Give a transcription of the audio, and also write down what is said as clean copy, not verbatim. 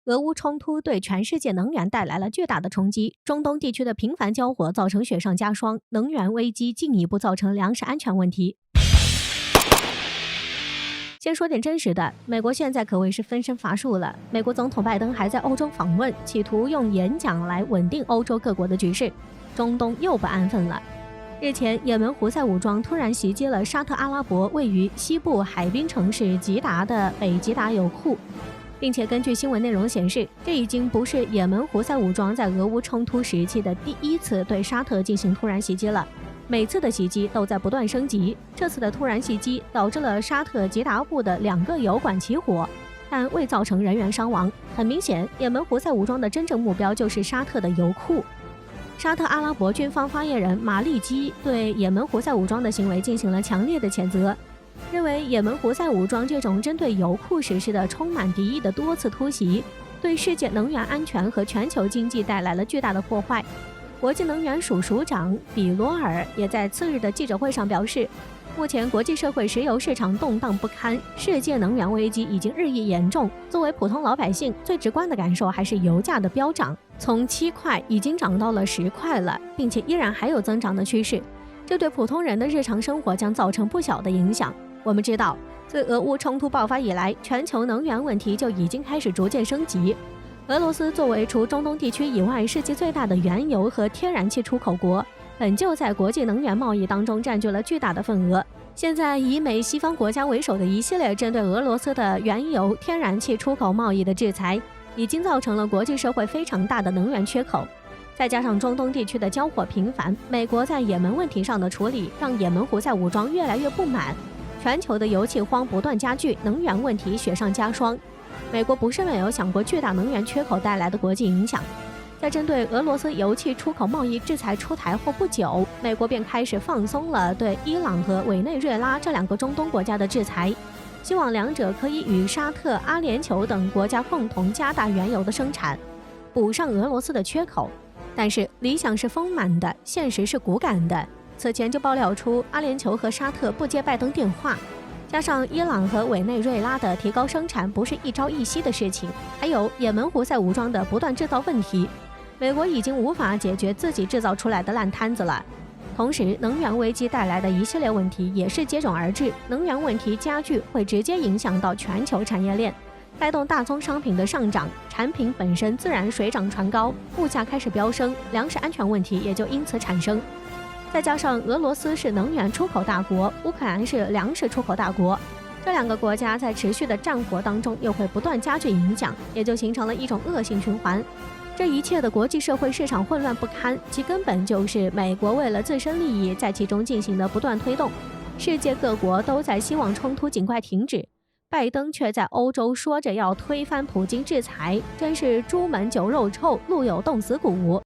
俄乌冲突对全世界能源带来了巨大的冲击，中东地区的频繁交火造成雪上加霜，能源危机进一步造成粮食安全问题。先说点真实的，美国现在可谓是分身乏术了。美国总统拜登还在欧洲访问，企图用演讲来稳定欧洲各国的局势，中东又不安分了。日前，也门胡塞武装突然袭击了沙特阿拉伯位于西部海滨城市吉达的北吉达油库，并且根据新闻内容显示，这已经不是也门胡塞武装在俄乌冲突时期的第一次对沙特进行突然袭击了。每次的袭击都在不断升级，这次的突然袭击导致了沙特吉达部的2个油管起火，但未造成人员伤亡。很明显，也门胡塞武装的真正目标就是沙特的油库。沙特阿拉伯军方发言人马利基对也门胡塞武装的行为进行了强烈的谴责，认为也门胡塞武装这种针对油库实施的充满敌意的多次突袭，对世界能源安全和全球经济带来了巨大的破坏。国际能源署署长比罗尔也在次日的记者会上表示，目前国际社会石油市场动荡不堪，世界能源危机已经日益严重。作为普通老百姓，最直观的感受还是油价的飙涨，从7块已经涨到了10块了，并且依然还有增长的趋势。这对普通人的日常生活将造成不小的影响。我们知道，自俄乌冲突爆发以来，全球能源问题就已经开始逐渐升级。俄罗斯作为除中东地区以外世界最大的原油和天然气出口国，本就在国际能源贸易当中占据了巨大的份额。现在以美西方国家为首的一系列针对俄罗斯的原油、天然气出口贸易的制裁，已经造成了国际社会非常大的能源缺口。再加上中东地区的交火频繁，美国在也门问题上的处理让也门胡塞武装越来越不满，全球的油气荒不断加剧，能源问题雪上加霜。美国不是没有想过巨大能源缺口带来的国际影响。在针对俄罗斯油气出口贸易制裁出台后不久，美国便开始放松了对伊朗和委内瑞拉这2个中东国家的制裁，希望两者可以与沙特、阿联酋等国家共同加大原油的生产，补上俄罗斯的缺口。但是理想是丰满的，现实是骨感的。此前就爆料出阿联酋和沙特不接拜登电话，加上伊朗和委内瑞拉的提高生产不是一朝一夕的事情，还有也门胡塞武装的不断制造问题，美国已经无法解决自己制造出来的烂摊子了。同时，能源危机带来的一系列问题也是接踵而至，能源问题加剧会直接影响到全球产业链，带动大宗商品的上涨，产品本身自然水涨船高，物价开始飙升，粮食安全问题也就因此产生。再加上俄罗斯是能源出口大国，乌克兰是粮食出口大国，这2个国家在持续的战火当中又会不断加剧影响，也就形成了一种恶性循环。这一切的国际社会市场混乱不堪，其根本就是美国为了自身利益在其中进行的不断推动。世界各国都在希望冲突尽快停止，拜登却在欧洲说着要推翻普京制裁，真是朱门酒肉臭，路有冻死骨。